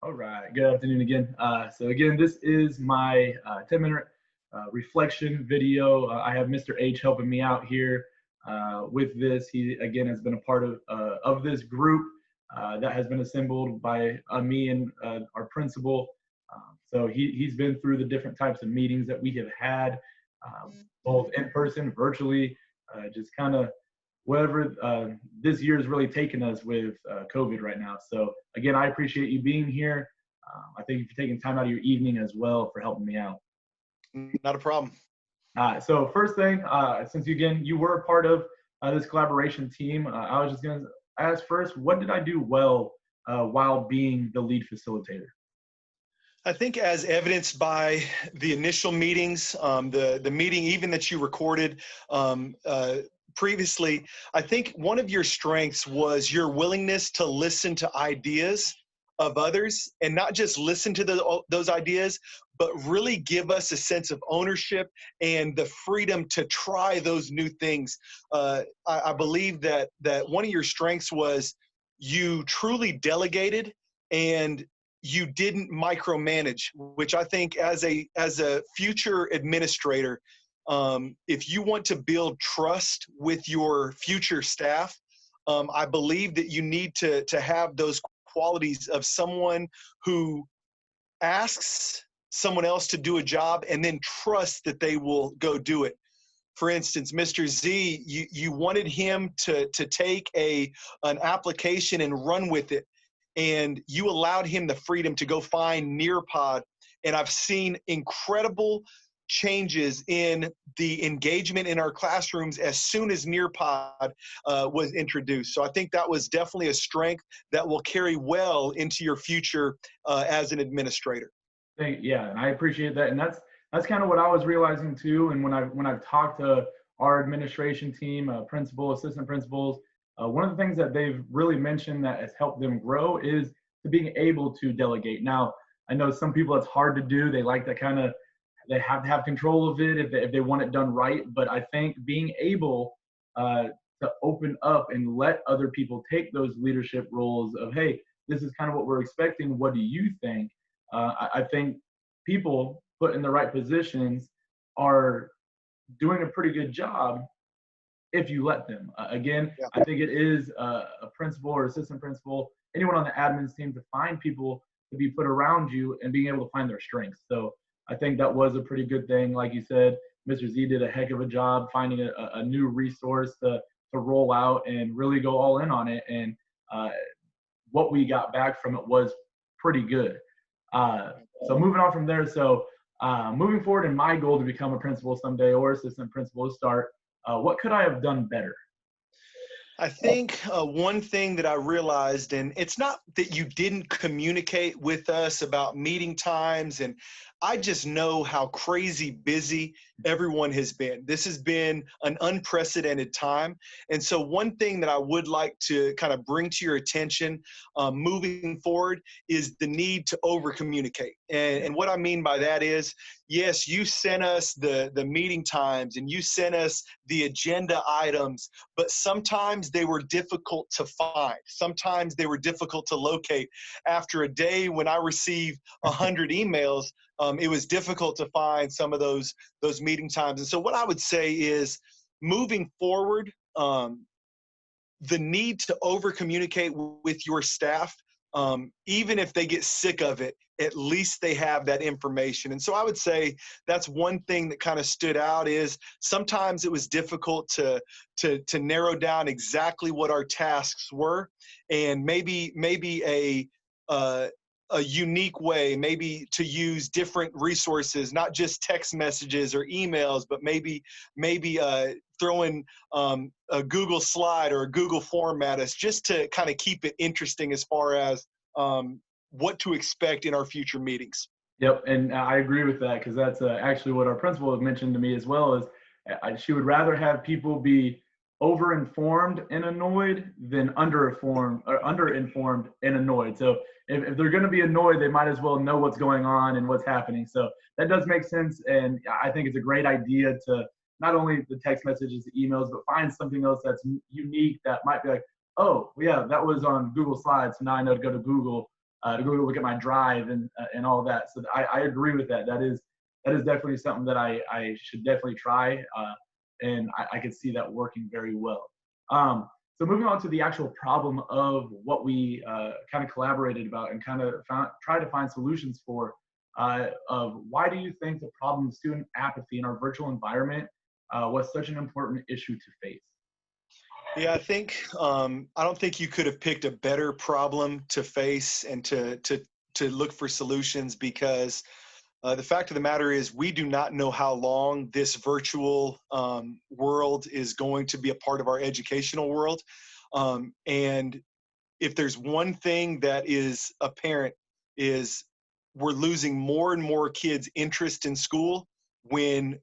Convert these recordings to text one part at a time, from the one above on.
All right. Good afternoon again. So again, this is my 10-minute reflection video. I have Mr. H helping me out here with this. He again has been a part of this group that has been assembled by me and our principal. So he's been through the different types of meetings that we have had, both in person, virtually, just kind of whatever this year has really taken us with COVID right now. So again, I appreciate you being here. I thank you for taking time out of your evening as well for helping me out. Not a problem. So first thing, since you were a part of this collaboration team, I was just going to ask first, what did I do well while being the lead facilitator? I think as evidenced by the initial meetings, the meeting even that you recorded previously, I think one of your strengths was your willingness to listen to ideas of others and not just listen to those ideas, but really give us a sense of ownership and the freedom to try those new things. I believe that one of your strengths was you truly delegated and you didn't micromanage, which I think as a future administrator, if you want to build trust with your future staff, I believe that you need to have those qualities of someone who asks someone else to do a job and then trusts that they will go do it. For instance, Mr. Z, you wanted him to take an application and run with it, and you allowed him the freedom to go find Nearpod. And I've seen incredible changes in the engagement in our classrooms as soon as Nearpod was introduced. So I think that was definitely a strength that will carry well into your future as an administrator. Yeah, and I appreciate that, and that's kind of what I was realizing too. And when I've talked to our administration team, principal, assistant principals, one of the things that they've really mentioned that has helped them grow is to being able to delegate. Now, I know some people it's hard to do. They like that kind of, they have to have control of it if they want it done right. But I think being able to open up and let other people take those leadership roles of, hey, this is kind of what we're expecting. What do you think? I think people put in the right positions are doing a pretty good job if you let them. Again, yeah. I think it is a principal or assistant principal, anyone on the admin's team, to find people to be put around you and being able to find their strengths. So I think that was a pretty good thing. Like you said, Mr. Z did a heck of a job finding a new resource to roll out and really go all in on it. And what we got back from it was pretty good. So moving on from there, so moving forward in my goal to become a principal someday or assistant principal to start, what could I have done better? I think one thing that I realized, and it's not that you didn't communicate with us about meeting times, and I just know how crazy busy everyone has been. This has been an unprecedented time. And so one thing that I would like to kind of bring to your attention moving forward is the need to over communicate. And what I mean by that is, yes, you sent us the meeting times and you sent us the agenda items, but sometimes they were difficult to find. Sometimes they were difficult to locate. After a day when I received 100 emails, it was difficult to find some of those meeting times. And so what I would say is, moving forward, the need to over communicate with your staff, even if they get sick of it, at least they have that information. And so I would say that's one thing that kind of stood out, is sometimes it was difficult to narrow down exactly what our tasks were, and maybe a unique way, maybe to use different resources, not just text messages or emails, but maybe throw in a Google slide or a Google form at us, just to kind of keep it interesting as far as what to expect in our future meetings. Yep, and I agree with that, because that's actually what our principal had mentioned to me as well, is she would rather have people be over-informed and annoyed than under-informed and annoyed. So if they're going to be annoyed, they might as well know what's going on and what's happening. So that does make sense, and I think it's a great idea to not only the text messages, the emails, but find something else that's unique that might be like, oh, yeah, that was on Google Slides, so now I know to go to Google to go look at my drive and all that. So I agree with that. That is definitely something that I should definitely try, and I could see that working very well. So moving on to the actual problem of what we kind of collaborated about and kind of try to find solutions for, of why do you think the problem of student apathy in our virtual environment was such an important issue to face? Yeah, I think I don't think you could have picked a better problem to face and to look for solutions, because the fact of the matter is we do not know how long this virtual world is going to be a part of our educational world. And if there's one thing that is apparent, is we're losing more and more kids' interest in school when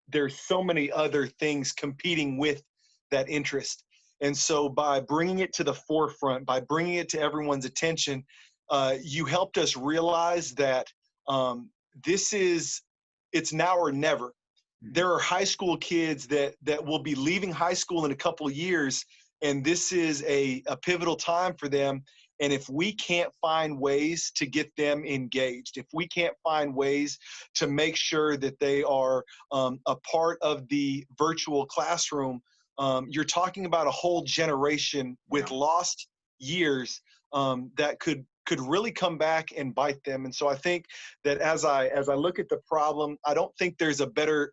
there's so many other things competing with that interest. And so by bringing it to the forefront, by bringing it to everyone's attention, you helped us realize that this is, it's now or never. There are high school kids that will be leaving high school in a couple of years, and this is a pivotal time for them. And if we can't find ways to get them engaged, if we can't find ways to make sure that they are a part of the virtual classroom, you're talking about a whole generation with lost years that could really come back and bite them. And so I think that as I look at the problem, I don't think there's a better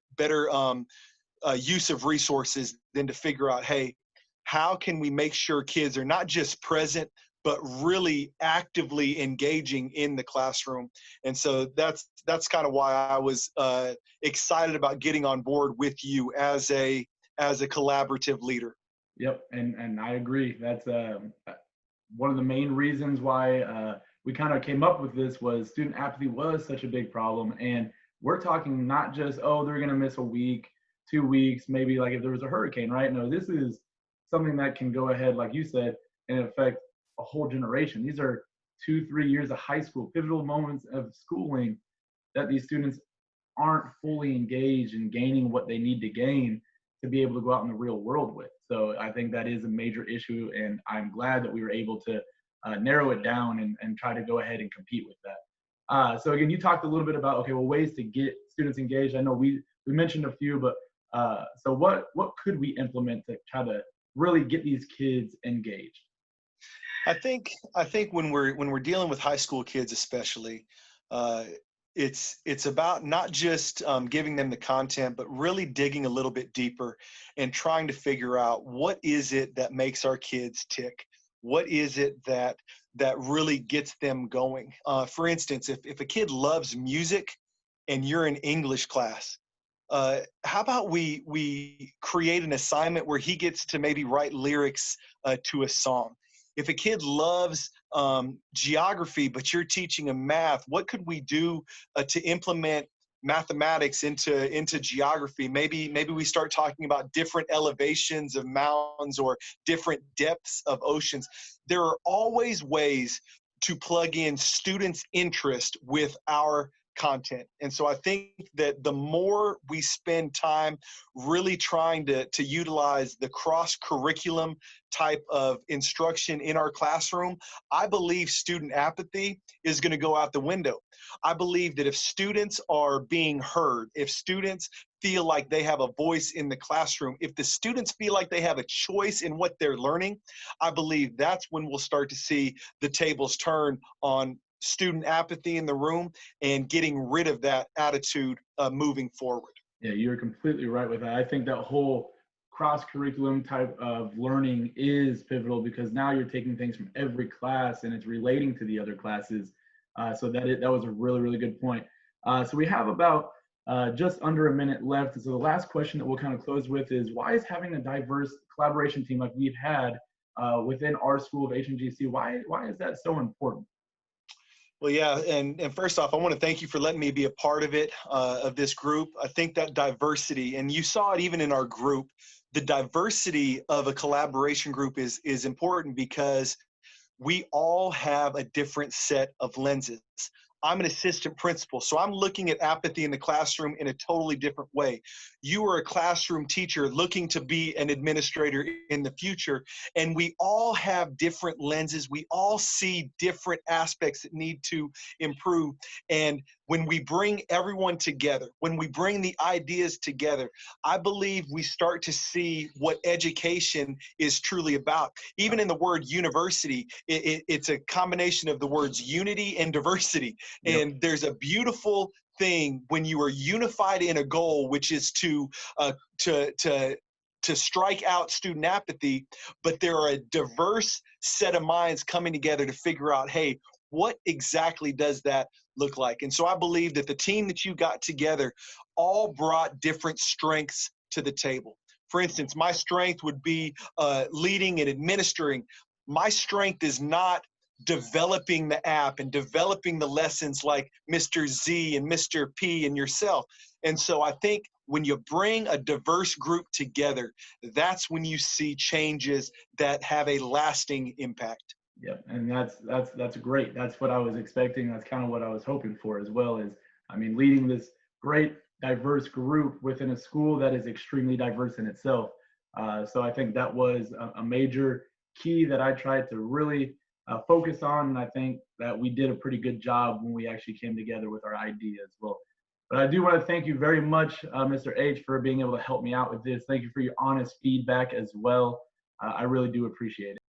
use of resources than to figure out, hey, how can we make sure kids are not just present, but really actively engaging in the classroom? And so that's kind of why I was excited about getting on board with you as a collaborative leader. Yep, and I agree. That's one of the main reasons why we kind of came up with this was student apathy was such a big problem. And we're talking not just, oh, they're going to miss a week, 2 weeks, maybe like if there was a hurricane, right? No, this is something that can go ahead, like you said, and affect a whole generation. These are 2-3 years of high school, pivotal moments of schooling that these students aren't fully engaged in gaining what they need to gain to be able to go out in the real world with. So I think that is a major issue, and I'm glad that we were able to narrow it down and try to go ahead and compete with that. So again, you talked a little bit about, okay, well, ways to get students engaged. I know we mentioned a few, but so what could we implement to try to really get these kids engaged? I think when we're dealing with high school kids, especially, it's about not just giving them the content, but really digging a little bit deeper and trying to figure out what is it that makes our kids tick. What is it that really gets them going? For instance, if a kid loves music and you're in English class, how about we create an assignment where he gets to maybe write lyrics to a song? If a kid loves geography, but you're teaching him math, what could we do to implement mathematics into geography? Maybe we start talking about different elevations of mountains or different depths of oceans. There are always ways to plug in students' interest with our content. And so I think that the more we spend time really trying to utilize the cross-curriculum type of instruction in our classroom, I believe student apathy is going to go out the window. I believe that if students are being heard, if students feel like they have a voice in the classroom, if the students feel like they have a choice in what they're learning, I believe that's when we'll start to see the tables turn on student apathy in the room and getting rid of that attitude moving forward. Yeah, you're completely right with that. I think that whole cross-curriculum type of learning is pivotal because now you're taking things from every class and it's relating to the other classes. So that was a really, really good point. So we have about just under a minute left. So the last question that we'll kind of close with is, why is having a diverse collaboration team like we've had within our school of HNGC, why is that so important? Well, yeah, and first off, I want to thank you for letting me be a part of it, of this group. I think that diversity, and you saw it even in our group, the diversity of a collaboration group is important because we all have a different set of lenses. I'm an assistant principal, so I'm looking at apathy in the classroom in a totally different way. You are a classroom teacher looking to be an administrator in the future, and we all have different lenses. We all see different aspects that need to improve. And when we bring everyone together, when we bring the ideas together, I believe we start to see what education is truly about. Even in the word university, it's a combination of the words unity and diversity. Yep. And there's a beautiful thing when you are unified in a goal, which is uh, to to to strike out student apathy, but there are a diverse set of minds coming together to figure out, hey, what exactly does that look like? And so I believe that the team that you got together all brought different strengths to the table. For instance, my strength would be leading and administering. My strength is not developing the app and developing the lessons like Mr. Z and Mr. P and yourself. And so I think when you bring a diverse group together, that's when you see changes that have a lasting impact. Yep, and that's great. That's what I was expecting. That's kind of what I was hoping for as well. Is I mean, leading this great diverse group within a school that is extremely diverse in itself. So I think that was a major key that I tried to really focus on, and I think that we did a pretty good job when we actually came together with our idea as well. But I do want to thank you very much, Mr. H, for being able to help me out with this. Thank you for your honest feedback as well. I really do appreciate it.